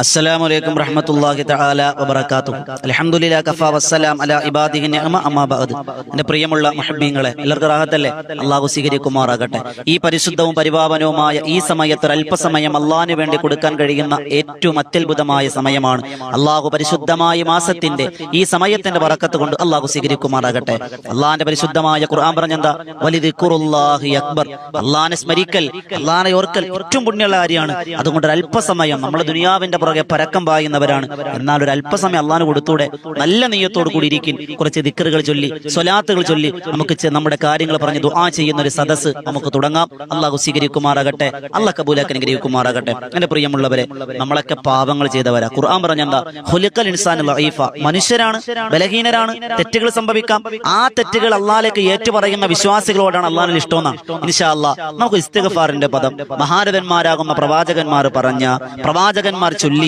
അസ്സലാമു അലൈക്കും റഹ്മത്തുള്ളാഹി തആല വബറകാതുഹു. അൽഹംദുലില്ലാഹി കഫാ വസ്സലാം അലാ ഇബാദിഹി നിഅമ അമ്മാ ബഅദ്. എൻ്റെ പ്രിയമുള്ള മുഹബ്ബീങ്ങളെ, എല്ലാവർക്കും റാഹത്തല്ലേ? അല്ലാഹു സ്വീകരിക്കുമാറാകട്ടെ. ഈ പരിശുദ്ധവും പരിപാവനവുമായ ഈ സമയത്ത് അല്പസമയം അല്ലാഹുവിന് വേണ്ടി കൊടുക്കാൻ കഴിയുന്ന ഏറ്റവും അത്യത്ഭുതമായ സമയമാണ്. അല്ലാഹു പരിശുദ്ധമായ മാസത്തിന്റെ ഈ സമയത്തിന്റെ ബറക്കത്ത് കൊണ്ട് അല്ലാഹു സ്വീകരിക്കുമാറാകട്ടെ. അല്ലാഹുവിന്റെ പരിശുദ്ധമായ ഖുർആൻ പറഞ്ഞെന്താ? വലിദിക്റുല്ലാഹി അക്ബർ. അല്ലാഹുവിനെ സ്മരിക്കൽ, അല്ലാഹുവിനെ ഓർക്കൽ ഏറ്റവും പുണ്യമുള്ള കാര്യമാണ്. അതുകൊണ്ട് ഒരു അല്പസമയം നമ്മൾ ദുനിയാവിന്റെ പുറകെ പരക്കം പായുന്നവരാണ്. എന്നാൽ ഒരു അല്പസമയം അള്ളാഹു കൊടുത്തൂടെ? നല്ല നെയ്യത്തോട് കൂടി ഇരിക്കും. കുറച്ച് ദിക്റുകൾ ചൊല്ലി, സ്വലാത്തുകൾ ചൊല്ലി നമുക്ക് നമ്മുടെ കാര്യങ്ങൾ പറഞ്ഞ് ദുആ ചെയ്യുന്ന ഒരു സദസ്സ് നമുക്ക് തുടങ്ങാം. അള്ളാഹു സ്വീകരിക്കുമാറാകട്ടെ. അള്ളാഹ് കബൂലാക്കി അനുഗ്രഹിക്കുമാറാകട്ടെ. എന്റെ പ്രിയമുള്ളവരെ, നമ്മളൊക്കെ പാപങ്ങൾ ചെയ്തവരാ. ഖുർആൻ പറഞ്ഞെന്താ? ഖുലിഖൽ ഇൻസാനു ലഈഫ. മനുഷ്യരാണ്, ബലഹീനരാണ്, തെറ്റുകൾ സംഭവിക്കാം. ആ തെറ്റുകൾ അള്ളാഹിലേക്ക് ഏറ്റുപറയുന്ന വിശ്വാസികളോടാണ് അള്ളാഹിന് ഇഷ്ടമെന്നാണ്. ഇൻഷാ അല്ലാഹ് നമുക്ക് ഇസ്തിഗ്ഫാറിന്റെ പദം മഹാരഥന്മാരാകുന്ന പ്രവാചകന്മാർ പറഞ്ഞ, പ്രവാചകന്മാർ ചൊല്ലിയ,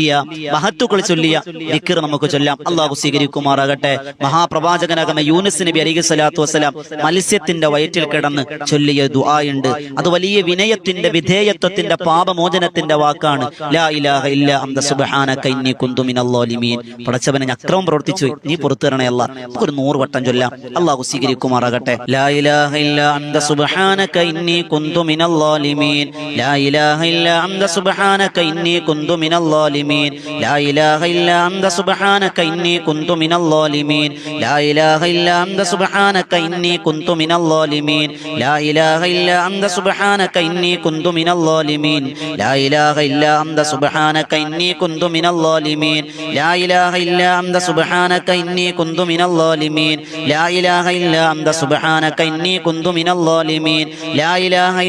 മഹത്തുക്കൾ ചൊല്ലിയ ദിക്ർ നമുക്ക് ചൊല്ലാം. അള്ളാഹു സ്വീകരിക്കുമാറാകട്ടെ. മഹാപ്രവാചകനാകുന്ന യൂനുസ് നബി അലൈഹി സ്വലാത്തു വസ്സലാം മത്സ്യത്തിന്റെ വയറ്റിൽ കിടന്ന് ചൊല്ലിയ ദുആയുണ്ട്. അത് വലിയ വിനയത്തിന്റെ, വിധേയത്വത്തിന്റെ, പാപമോചനത്തിന്റെ വാക്കാണ്. ലാ ഇലാഹ ഇല്ലാ അന്ത സുബ്ഹാനക ഇന്നി കുന്തു മിനൽ ളാലിമീൻ. പടച്ചവനെ, ഞാൻ അക്രമം പ്രവർത്തിച്ചു, നീ പുറത്തു തരണേ അല്ലാ. നമുക്കൊരു 100 വട്ടം ചൊല്ലാം. അള്ളാഹു സ്വീകരിക്കുമാറാകട്ടെ. ലാ ഇലാഹ ഇല്ലാ അന്ത സുബ്ഹാനക ഇന്നി കുന്തു മിനൽ ളാലിമീൻ. ലാ ഇലാഹ ഇല്ലാ അന്ത സുബ്ഹാനക ഇന്നി കുന്തു മിനൽ ളാലിമീൻ. ലാ ഇലാഹ ഇല്ലാ അന്ത സുബ്ഹാനക ഇന്നി കുന്തു മിനൽ ളാലിമീൻ. ലാ ഇലാഹ ഇല്ലാ അന്ത സുബ്ഹാനക ഇന്നി കുന്തു മിനൽ ളാലിമീൻ. ലാ ഇലാഹ ഇല്ലാ അന്ത സുബ്ഹാനക ഇന്നി കുന്തു മിനൽ ളാലിമീൻ. ലാ ഇലാഹ ഇല്ലാ അന്ത സുബ്ഹാനക ഇന്നി കുന്തു മിനൽ ളാലിമീൻ. ലാ ഇലാഹ ഇല്ലാ അന്ത സുബ്ഹാനക ഇന്നി കുന്തു മിനൽ ളാലിമീൻ. ലാ ഇലാഹ ഇല്ലാ അന്ത സുബ്ഹാനക ഇന്നി കുന്തു മിനൽ ളാലിമീൻ. ലാ ഇലാഹ ഇല്ലാ അന്ത സുബ്ഹാനക ഇന്നി കുന്തു മിനൽ ളാലിമീൻ. ലാ ഇലാഹ ഇല്ലാ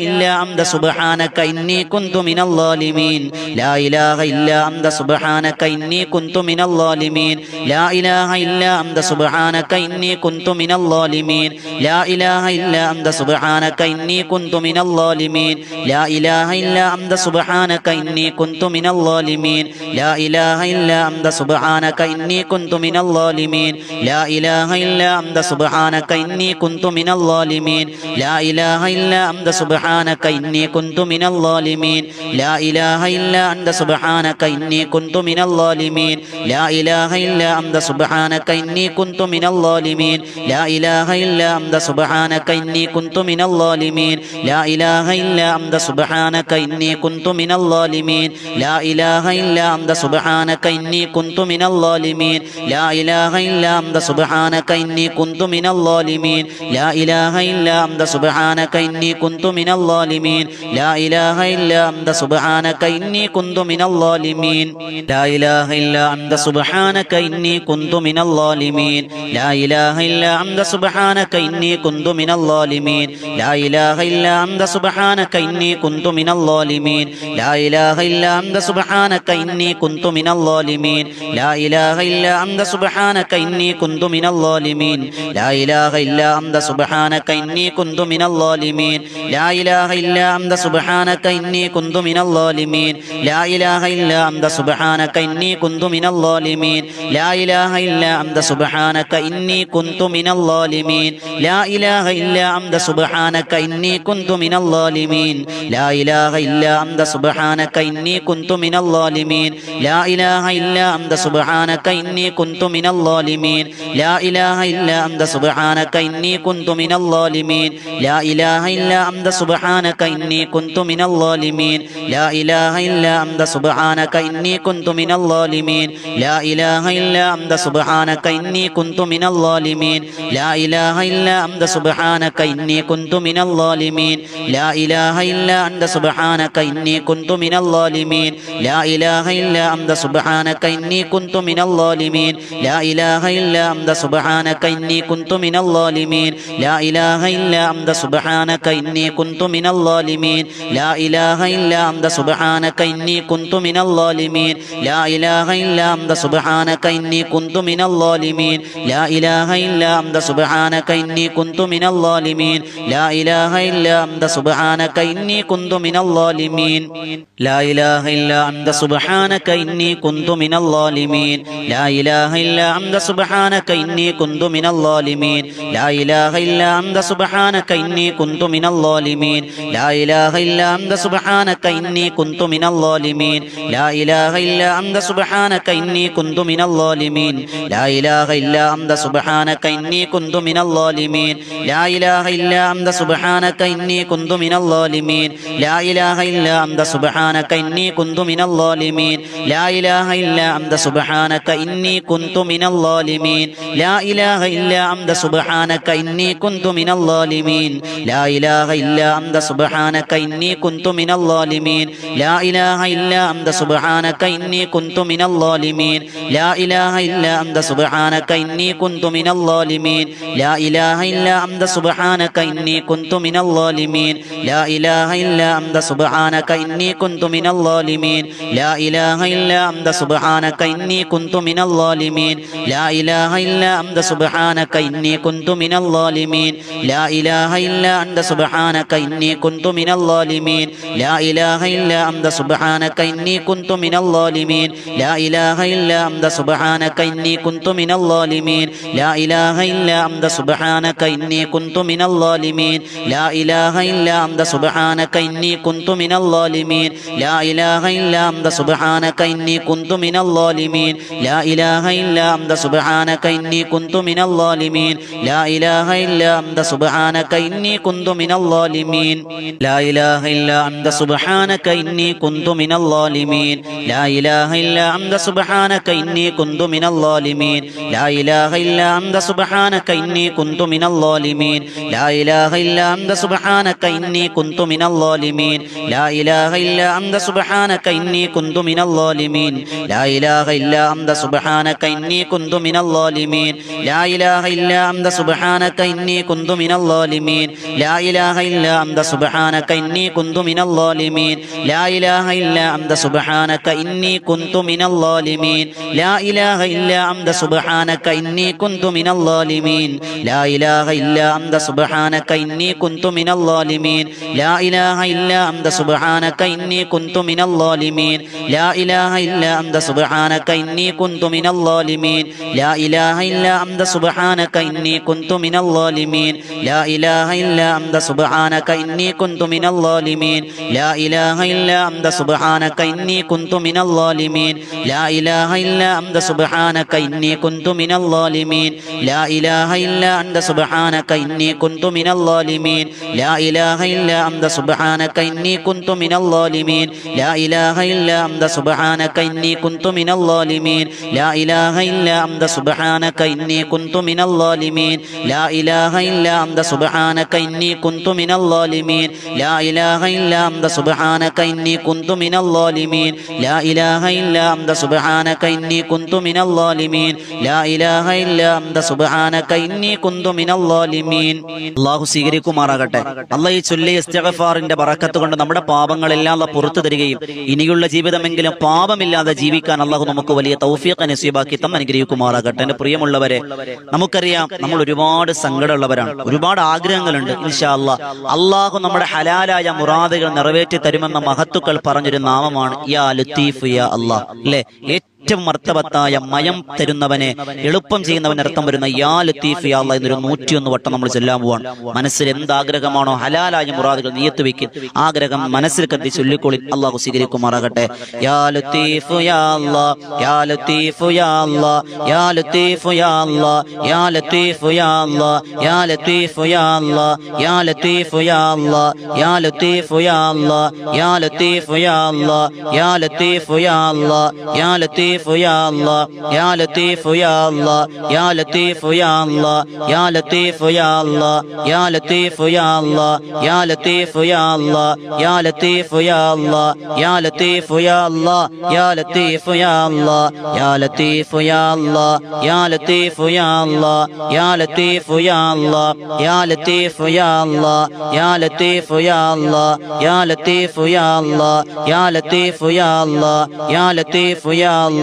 അന്ത സുബ്ഹാനക ഇന്നി കുന്തു മിനൽ ളാലിമീൻ. ലാ ഇലാഹ ഇല്ലാ അന്ത സുബ്ഹാനക ഇന്നി കുന്തു മിനൽ ളാലിമീൻ. ലാ ഇലാഹ ഇല്ലാ അന്ത സുബ്ഹാനക ഇന്നി കുന്തു മിനൽ ളാലിമീൻ. ലാ ഇലാഹ ഇല്ലാ അന്ത സുബ്ഹാനക ഇന്നി കുന്തു മിനൽ ളാലിമീൻ. ലാ ഇലാഹ ഇല്ലാ അന്ത സുബ്ഹാനക ഇന്നി കുന്തു മിനൽ ളാലിമീൻ. ലാ ഇലാഹ ഇല്ലാ അന്ത സുബ്ഹാനക ഇന്നി കുന്തു മിനൽ ളാലിമീൻ. ലാ ഇലാഹ ഇല്ലാ അന്ത സുബ്ഹാനക ഇന്നി കുന്തു മിനൽ ളാലിമീൻ. ലാ ഇലാഹ ഇല്ലാ അന്ത സുബ്ഹാനക ഇന്നി കുന്തു മിനൽ ളാലിമീൻ. ലാ ഇലാഹ ഇല്ലാ അന്ത സുബ്ഹാനക ഇന്നി കുന്തു മിനൽ ളാലിമീൻ. ലാ ഇലാഹ ഇല്ലാ അന്ത സുബ്ഹാനക ഇന്നി കുന്തു മിനൽ ളാലിമീൻ. ലാ ഇലാഹ ഇല്ലാ അന്ത സുബ്ഹാനക ഇന്നി കുന്തു മിനൽ ളാലിമീൻ. ലാ ഇലാഹ ഇല്ലാ അന്ത സുബ്ഹാനക ഇന്നി കുന്തു മിനൽ ളാലിമീൻ. ലാ ഇലാഹ ഇല്ലാ അന്ത സുബ്ഹാനക ഇന്നി കുന്തു മിനൽ ളാലിമീൻ. ലാ ഇലാഹ ഇല്ലാ അന്ത സുബ്ഹാനക ഇന്നി കുന്തു മിനൽ ളാലിമീൻ. ലാ ഇലാഹ ഇല്ലാ അന്ത സുബ്ഹാനക ഇന്നി കുന്തു മിനൽ ളാലിമീൻ. ലാ ഇലാഹ ഇല്ലാ അന്ത സുബ്ഹാനക ഇന്നി കുന്തു മിനൽ ളാലിമീൻ. ലാ ഇലാഹ ഇല്ലാ അന്ത സുബ്ഹാനക ഇന്നി കുന്തു മിനൽ ളാലിമീൻ. ലാ ഇലാഹ ഇല്ലാ അന്ത സുബ്ഹാനക ഇന്നി കുന്തു മിനൽ ളാലിമീൻ. ലാ ഇലാഹ ഇല്ലാ അന്ത സുബ്ഹാനക ഇന്നി കുന്തു മിനൽ ളാലിമീൻ. ലാ ഇലാഹ ഇല്ലാ അന്ത സുബ്ഹാനക ഇന്നി കുന്തു മിനൽ ളാലിമീൻ. ലാ ഇലാഹ ഇല്ലാ അന്ത സുബ്ഹാനക ഇന്നി കുന്തു മിനൽ ളാലിമീൻ. ലാ ഇലാഹ ഇല്ലാ അന്ത സുബ്ഹാനക ഇന്നി കുന്തു മിനൽ ളാലിമീൻ. ലാ ഇലാഹ ഇല്ലാ അന്ത സുബ്ഹാനക ഇന്നി കുന്തു മിനൽ ളാലിമീൻ. ലാ ഇലാഹ ഇല്ലാ അന്ത സുബ്ഹാനക ഇന്നി കുന്തു മിനൽ ളാലിമീൻ. ലാ ഇലാഹ ഇല്ലാ അന്ത സുബ്ഹാനക ഇന്നി കുന്തു മിനൽ ളാലിമീൻ. ലാ ഇലാഹ ഇല്ലാ അന്ത സുബ്ഹാനക ഇന്നി കുന്തു മിനൽ ളാലിമീൻ. ലാ ഇലാഹ ഇല്ലാ അന്ത സുബ്ഹാനക ഇന്നി കുന്തു മിനൽ ളാലിമീൻ. ലാ ഇലാഹ ഇല്ലാ അന്ത സുബ്ഹാനക ഇന്നി കുന്തു മിനൽ ളാലിമീൻ. ലാ ഇലാഹ ഇല്ലാ അന്ത സുബ്ഹാനക ഇന്നി കുന്തു മിനൽ ളാലിമീൻ. ലാ ഇലാഹ ഇല്ലാ അന്ത സുബ്ഹാനക ഇന്നി കുന്തു മിനൽ ളാലിമീൻ. ലാ ഇലാഹ ഇല്ലാ അന്ത സുബ്ഹാനക ഇന്നി കുന്തു മിനൽ ളാലിമീൻ. ലാ ഇലാഹ ഇല്ലാ അന്ത സുബ്ഹാനക ഇന്നി കുന്തു മിനൽ ളാലിമീൻ. ലാ ഇലാഹ ഇല്ലാ അന്ത സുബ്ഹാനക ഇന്നി കുന്തു മിനൽ ളാലിമീൻ. ലാ ഇലാഹ ഇല്ലാ അന്ത സുബ്ഹാനക ഇന്നി കുന്തു മിനൽ ളാലിമീൻ. ലാ ഇലാഹ ഇല്ലാ അന്ത സുബ്ഹാനക ഇന്നി കുന്തു മിനൽ ളാലിമീൻ. ലാ ഇലാഹ ഇല്ലാ അന്ത സുബ്ഹാനക ഇന്നി കുന്തു മിനൽ ളാലിമീൻ. ലാ ഇലാഹ ഇല്ലാ അന്ത സുബ്ഹാനക ഇന്നി കുന്തു മിനൽ ളാലിമീൻ. ലാ ഇലാഹ ഇല്ലാ അന്ത സുബ്ഹാനക ഇന്നി കുന്തു മിനൽ ളാലിമീൻ. ലാ ഇലാഹ ഇല്ലാ അന്ത സുബ്ഹാനക ഇന്നി കുന്തു മിനൽ ളാലിമീൻ. ലാ ഇലാഹ ഇല്ലാ അന്ത സുബ്ഹാനക ഇന്നി കുന്തു മിനൽ ളാലിമീൻ. ലാ ഇലാഹ ഇല്ലാ അന്ത സുബ്ഹാനക ഇന്നി കുന്തു മിനൽ ളാലിമീൻ. ലാ ഇലാഹ ഇല്ലാ അന്ത സുബ്ഹാനക ഇന്നി കുന്തു മിനൽ ളാലിമീൻ. ലാ ഇലാഹ ഇല്ലാ അന്ത സുബ്ഹാനക ഇന്നി കുന്തു മിനൽ ളാലിമീൻ. ലാ ഇലാഹ ഇല്ലാ അന്ത സുബ്ഹാനക ഇന്നി കുന്തു മിനൽ ളാലിമീൻ. ലാ لا إله إلا أنت سبحانك إني كنت من الظالمين لا إله إلا أنت سبحانك إني كنت من الظالمين لا إله إلا أنت سبحانك إني كنت من الظالمين لا إله إلا أنت سبحانك إني كنت من الظالمين لا إله إلا أنت سبحانك إني كنت من الظالمين لا إله إلا أنت سبحانك إني كنت من الظالمين لا إله إلا أنت سبحانك إني كنت من الظالمين لا إله إلا أنت سبحانك إني كنت من الظالمين لا إله إلا أنت سبحانك إني كنت من الظالمين لا إله إلا أنت سبحانك إني كنت من الظالمين لا إله إلا أنت سبحانك إني كنت من الظالمين لا إله إلا أنت سبحانك إني كنت من الظالمين لا إله إلا أنت سبحانك إني كنت من الظالمين لا إله إلا أنت سبحانك إني كنت من الظالمين لا إله إلا أنت سبحانك إني كنت من الظالمين لا إله إلا أنت سبحانك إني كنت من الظالمين لا إله إلا أنت سبحانك إني كنت من الظالمين لا إله إلا أنت سبحانك إني كنت من الظالمين لا إله إلا أنت سبحانك إني كنت من الظالمين لا إله إلا أنت سبحانك إني كنت من الظالمين لا إله إلا أنت سبحانك إني كنت من الظالمين لا إله إلا أنت سبحانك إني كنت من الظالمين لا إله إلا أنت سبحانك إني كنت من الظالمين لا إله إلا أنت سبحانك إني كنت من الظالمين لا إله إلا أنت سبحانك إني كنت من الظالمين لا إله إلا أنت سبحانك إني كنت من الظالمين لا إله إلا أنت سبحانك إني كنت من الظالمين لا إله إلا أنت سبحانك إني كنت من الظالمين لا إله إلا أنت سبحانك إني كنت من الظالمين لا إله إلا أنت سبحانك إني كنت من الظالمين لا إله إلا أنت سبحانك إني كنت من الظالمين لا إله إلا أنت سبحانك إني كنت من الظالمين لا إله إلا أنت سبحانك إني كنت من الظالمين لا إله إلا أنت سبحانك إني كنت من الظالمين لا إله إلا أنت سبحانك إني كنت من الظالمين لا إله إلا أنت سبحانك إني كنت من الظالمين لا إله إلا أنت سبحانك إني كنت من الظالمين لا إله إلا أنت سبحانك إني كنت من الظالمين لا إله إلا أنت سبحانك إني كنت من الظالمين لا إله إلا أنت سبحانك إني كنت من الظالمين لا إله إلا أنت سبحانك إني كنت من الظالمين لا إله إلا أنت سبحانك إني كنت من الظالمين لا إله إلا أنت سبحانك إني كنت من الظالمين لا إله إلا أنت سبحانك إني كنت من الظالمين لا إله إلا أنت سبحانك إني كنت من الظالمين لا إله إلا أنت سبحانك إني كنت من الظالمين لا إله إلا أنت سبحانك إني كنت من الظالمين അല്ലാഹു സ്വീകരിക്കുമാറാകട്ടെ. അല്ലാഹ് ഈ ചൊല്ലിയ ഇസ്തിഗ്ഫാറിന്റെ ബറക്കത്ത് കൊണ്ട് നമ്മുടെ പാപങ്ങളെല്ലാം അല്ലാഹ് പുറത്തു തരികയും ഇനിയുള്ള ജീവിതമെങ്കിലും പാപമില്ലാതെ ജീവിക്കാൻ അല്ലാഹു നമുക്ക് വലിയ തൗഫീഖ് നസീബാക്കി തന്ന് അനുഗ്രഹിക്കുമാറാകട്ടെ. എന്റെ പ്രിയമുള്ളവരെ, നമുക്കറിയാം നമ്മൾ ഒരുപാട് സങ്കടമുള്ളവരാണ്, ഒരുപാട് ആഗ്രഹങ്ങളുണ്ട്. ഇൻഷാ അല്ലാഹ് അല്ലാഹു നമ്മുടെ ഹലാലായ മുറാദുകൾ നിറവേറ്റി തരുമെന്ന മഹത്തുക്കൾ പറഞ്ഞൊരു നാമമാണ് യാ ലത്തീഫ് യാ അല്ലാഹ്. അല്ലേ? ഏറ്റവും മർത്തബത്തായ മയം തരുന്നവനെ, എളുപ്പം ചെയ്യുന്നവൻ അർത്ഥം വരുന്ന യാ ലത്തീഫ് യാ അല്ലാഹ് എന്നൊരു 101 വട്ടം നമ്മൾ ചൊല്ലാൻ പോവാണ്. മനസ്സിൽ എന്താഗ്രഹമാണോ ഹലാലായ മുറാദുകൾ നിയത്ത് വെക്കും, ആഗ്രഹം മനസ്സിൽ കരുതി ചൊല്ലിക്കോളി. അല്ലാഹു സ്വീകരിക്കുമാറാകട്ടെ. യാ ലത്തീഫ് യാ അല്ലാഹ് യാ ലത്തീഫ് യാ അല്ലാഹ് യാ ലത്തീഫ് യാ അല്ലാഹ് യാ ലത്തീഫ് യാ അല്ലാഹ് യാ ലത്തീഫ് യാ അല്ലാഹ് യാ ലത്തീഫ് യാ അല്ലാഹ് യാ ലത്തീഫ് യാ അല്ലാഹ് യാ ലത്തീഫ് യാ അല്ലാഹ് യാ ലത്തീഫ് യാ അല്ലാഹ് യാ ലത്തീഫ് يا الله يا لطيف يا الله يا لطيف يا الله يا لطيف يا الله يا لطيف يا الله يا لطيف يا الله يا لطيف يا الله يا لطيف يا الله يا لطيف يا الله يا لطيف يا الله يا لطيف يا الله يا لطيف يا الله يا لطيف يا الله يا لطيف يا الله يا لطيف يا الله يا لطيف يا الله يا لطيف يا الله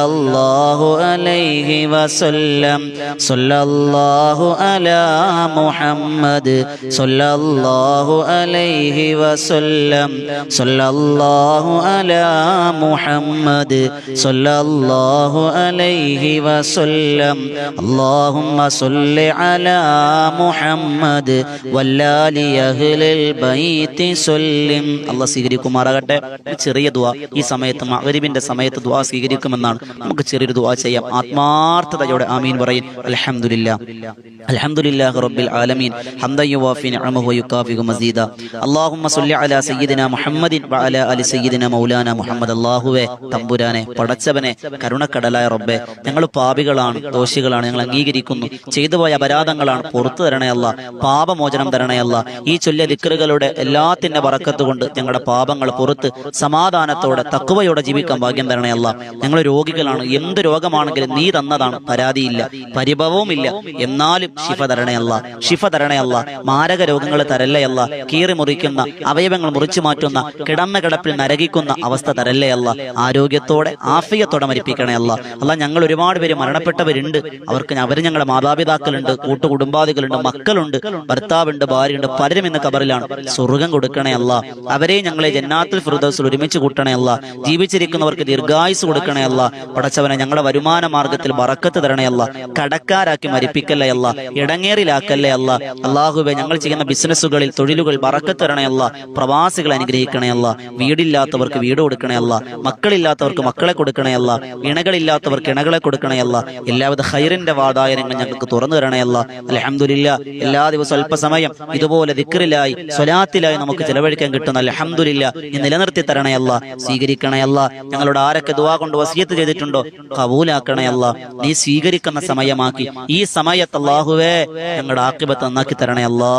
സല്ലല്ലാഹു അലൈഹി വസല്ലം സല്ലല്ലാഹു അലാ മുഹമ്മദ് സല്ലല്ലാഹു അലൈഹി വസല്ലം സല്ലല്ലാഹു അലാ മുഹമ്മദ് സല്ലല്ലാഹു അലൈഹി വസല്ലം അല്ലാഹുമ്മ സ്വല്ലി അലാ മുഹമ്മദ് വല്ലാലി അഹ്ലിൽ ബൈത്തി സല്ലം. അല്ലാഹ് സ്വീകരിക്കുമാറാകട്ടെ. ചെറിയ ദുആ ഈ സമയത്ത് മഗ്രിബിന്റെ സമയത്ത് ദുആ സ്വീകരിക്കുമെന്നാണ്. നമുക്ക് ചെറിയൊരു ദുആ ചെയ്യാം. ആത്മാർത്ഥതയോടെ ആമീൻ പറയും. അൽഹംദുലില്ലാഹ് അൽഹംദുലില്ലാഹി റബ്ബിൽ ആലമീൻ ഹംദൻ യുവാഫി നിഅമഹു വയുകാഫിഉ മസീദ. അല്ലാഹുമ്മ സ്വല്ലി അലാ സയ്യിദിനാ മുഹമ്മദിൻ വഅലാ അലി സയ്യിദിനാ മൗലാനാ മുഹമ്മദ്. അല്ലാഹുവേ തമ്പുരാനെ പടച്ചവനെ കരുണക്കടലായ റബ്ബേ, ഞങ്ങൾ പാപികളാണ്, ദോഷികളാണ്, ഞങ്ങൾ അംഗീകരിക്കുന്നു. ചെയ്തുപോയ അപരാധങ്ങളാണ്, പുറത്തു തരണേ അല്ലാ. പാപമോചനം തരണേ അല്ലാ. ഈ ചൊല്ലിയ ദിക്റുകളുടെ എല്ലാത്തിന്റെ ബറക്കത്ത് കൊണ്ട് ഞങ്ങളുടെ പാപങ്ങൾ പുറത്ത് സമാധാനത്തോടെ തഖ്വയോടെ ജീവിക്കാൻ ഭാഗ്യം തരണേ അല്ലാ. ഞങ്ങൾ രോഗികളാണ്, എന്ത് രോഗമാണെങ്കിലും നീ തന്നതാണ്, പരാതിയില്ല, പരിഭവവുമില്ല. എന്നാലും ശിഫ തരണേ അല്ലാ, ശിഫ തരണേ അല്ലാ. മാരക രോഗങ്ങൾ തരല്ലേ അല്ലാ. കീറി മുറിക്കുന്ന, അവയവങ്ങൾ മുറിച്ചു മാറ്റുന്ന, കിടന്ന കിടപ്പിൽ നരകിക്കുന്ന അവസ്ഥ തരല്ലേ അല്ലാ. ആരോഗ്യത്തോടെ ആഫിയത്തോടെ മരിപ്പിക്കണേ അല്ലാ. അല്ലാ, ഞങ്ങൾ ഒരുപാട് പേര് മരണപ്പെട്ടവരുണ്ട്. അവർ ഞങ്ങളുടെ മാതാപിതാക്കളുണ്ട്, കൂട്ടുകുടുംബാദികളുണ്ട്, മക്കളുണ്ട്, ഭർത്താവുണ്ട്, ഭാര്യയുണ്ട്. പലരും ഇന്ന് ഖബറിലാണ്. സ്വർഗം കൊടുക്കണേ അല്ലാ. അവരെ ഞങ്ങളെ ജന്നാത്തുൽ ഫിർദൗസിൽ ഒരുമിച്ച് കൂട്ടണേ അല്ലാ. ജീവിച്ചിരിക്കുന്നവർക്ക് ദീർഘായുസ് കൊടുക്കണേ അല്ലാ. പടച്ചവനെ ഞങ്ങളുടെ വരുമാന മാർഗത്തിൽ ബറക്കത്ത് തരണേ അല്ലാ. കടക്കാരാക്കി മരിപ്പിക്കല്ലേ അല്ലാ. ഇടങ്ങേറിലാക്കല്ലേ അല്ലാ. അല്ലാഹുവേ, ഞങ്ങൾ ചെയ്യുന്ന ബിസിനസ്സുകളിൽ, തൊഴിലുകൾ ബറക്കത്ത് തരണേ അല്ലാ. പ്രവാസികൾ അനുഗ്രഹിക്കണേ അല്ലാ. വീടില്ലാത്തവർക്ക് വീട് കൊടുക്കണേ അല്ലാ. മക്കളില്ലാത്തവർക്ക് മക്കളെ കൊടുക്കണേ അല്ലാ. ഇണകളില്ലാത്തവർക്ക് ഇണകളെ കൊടുക്കണേ അല്ലാ. എല്ലാവിധ ഖൈറിന്റെ വാതായനങ്ങൾ ഞങ്ങൾക്ക് തുറന്നു തരണേ അല്ലാ. അൽഹംദുലില്ലാഹ്, എല്ലാ ദിവസവും അല്പസമയം ഇതുപോലെ ദിക്റിലായി സ്വലാത്തിലായി നമുക്ക് ചെലവഴിക്കാൻ കിട്ടുന്ന അൽഹംദുലില്ലാഹ് നീ നിലനിർത്തി തരണേ അല്ലാ. സ്വീകരിക്കണേ അല്ലാ. ഞങ്ങളോട് ആരൊക്കെ ദുആ കൊണ്ട് വസിയത്ത് ചെയ്തിട്ടുണ്ടോ കബൂലാക്കണേ അല്ലാ. നീ സ്വീകരിക്കുന്ന സമയമാക്കി ഈ സമയത്ത് അല്ലാഹുവേ ഞങ്ങളുടെ ആഖിബത്ത് നന്നാക്കി തരണേ അല്ലാ.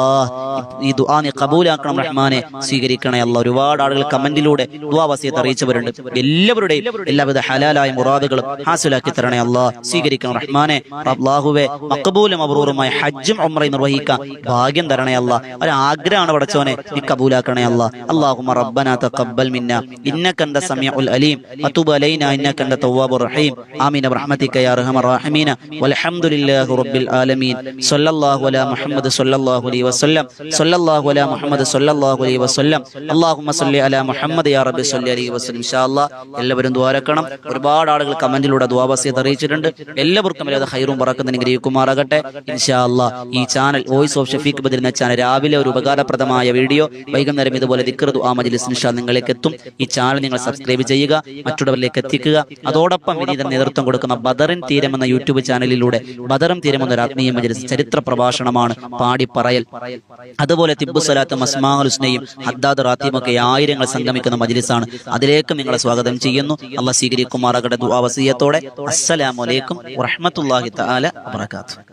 ഈ ദുആ നീ കബൂലാക്കണം റഹ്മാനെ, സ്വീകരിക്കണേ അല്ലാ. ഒരുപാട് ആളുകൾ കമന്റിലൂടെ ദുആ വസിയത്ത് അറിയിച്ചവരുണ്ട്. എല്ലാവരുടെയും എല്ലാവിധ ഹലാലായ മുറാദുകളും ഹാസിലാക്കി തരണേ അല്ലാ. സ്വീകരിക്കണം റഹ്മാനെ. അല്ലാഹുവേ, മഖബൂലും മബ്റൂറുമായ ഹജ്ജും ഉംറയും നിർവഹിക്കാൻ ഭാഗ്യം തരണേ അല്ലാ. ഒരു ആഗ്രഹമാണ് പടച്ചോനെ, നീ കബൂലാക്കണേ അല്ലാ. അല്ലാഹുമ്മ റബ്ബനാ തഖബ്ബൽ മിന്നാ ഇന്നക അൻത സമീഉൽ അലീം വതുബ് അലൈനാ ഇന്നക അൻത തവ്വാബുർ റഹീം. ആമീൻ ബിറഹ്മതിക യാ അർഹമർ റഹീമീൻ. വൽഹംദുലില്ലാഹി റബ്ബിൽ ആലമീൻ. സ്വല്ലല്ലാഹു അലാ മുഹമ്മദ് സ്വല്ലല്ലാഹു അലൈഹി വസല്ലം സ്വല്ലല്ലാഹു അലാ മുഹമ്മദ് സ്വല്ലല്ലാഹു അലൈഹി വസല്ലം. അല്ലാഹുമ്മ സ്വല്ലി അലാ മുഹമ്മദ് യാ റബ്ബി സ്വല്ലി അലൈഹി വസല്ലം. ഇൻഷാ അല്ലാഹ് എല്ലാവരും ദുആരക്കണം. ഒരുപാട് ആളുകൾ കമന്റിലൂടെ ദുആ വസിയത്ത് അറിയിച്ചിട്ടുണ്ട്. എല്ലാവർക്കും എല്ലാ ഖൈറും ബറക്കത്തും അനുഗ്രഹിക്കുമാറാകട്ടെ. ഇൻഷാ അല്ലാഹ് ഈ channel voice of Shafeeq Badar എന്ന ചാനൽ രാവിലെ ഒരു ഉപകാരപ്രദമായ വീഡിയോ, വൈകുന്നേരം ഇതുപോലെ ദിക്ർ ദുആ മജ്ലിസ് ഇൻഷാ നിങ്ങളിലേക്ക് എത്തും. ഈ ചാനൽ നിങ്ങൾ സബ്സ്ക്രൈബ് ചെയ്യുക, മറ്റുള്ളവരിലേക്ക് എത്തിക്കുക. അതോടൊപ്പം വിനീതം നേതൃത്വം കൊടുക്കുന്ന ബദറിൻ തീരം എന്ന യൂട്യൂബ് ചാനലിലൂടെ ബദറും തീരം എന്ന ആത്മീയ മജ്ലിസ് ചരിത്ര പ്രഭാഷണമാണ്, പാടിപ്പറയൽ. അതുപോലെ തിബ്ബു സ്വലാത്തും അസ്മാഉൽ ഹുസ്നയും ഹദ്ദാദ് റാത്തീബും ഒക്കെ ആയിരങ്ങൾ സംഗമിക്കുന്ന മജ്ലിസാണ്. അതിലേക്ക് നിങ്ങളെ സ്വാഗതം ചെയ്യുന്നു. അല്ലാഹ് സ്വീകരിക്കുമാറാകട്ടെ. ദുആ വസിയത്തോടെ അസ്സലാമു അലൈക്കും വറഹ്മത്തുള്ളാഹി തആല വബറകാതുഹു.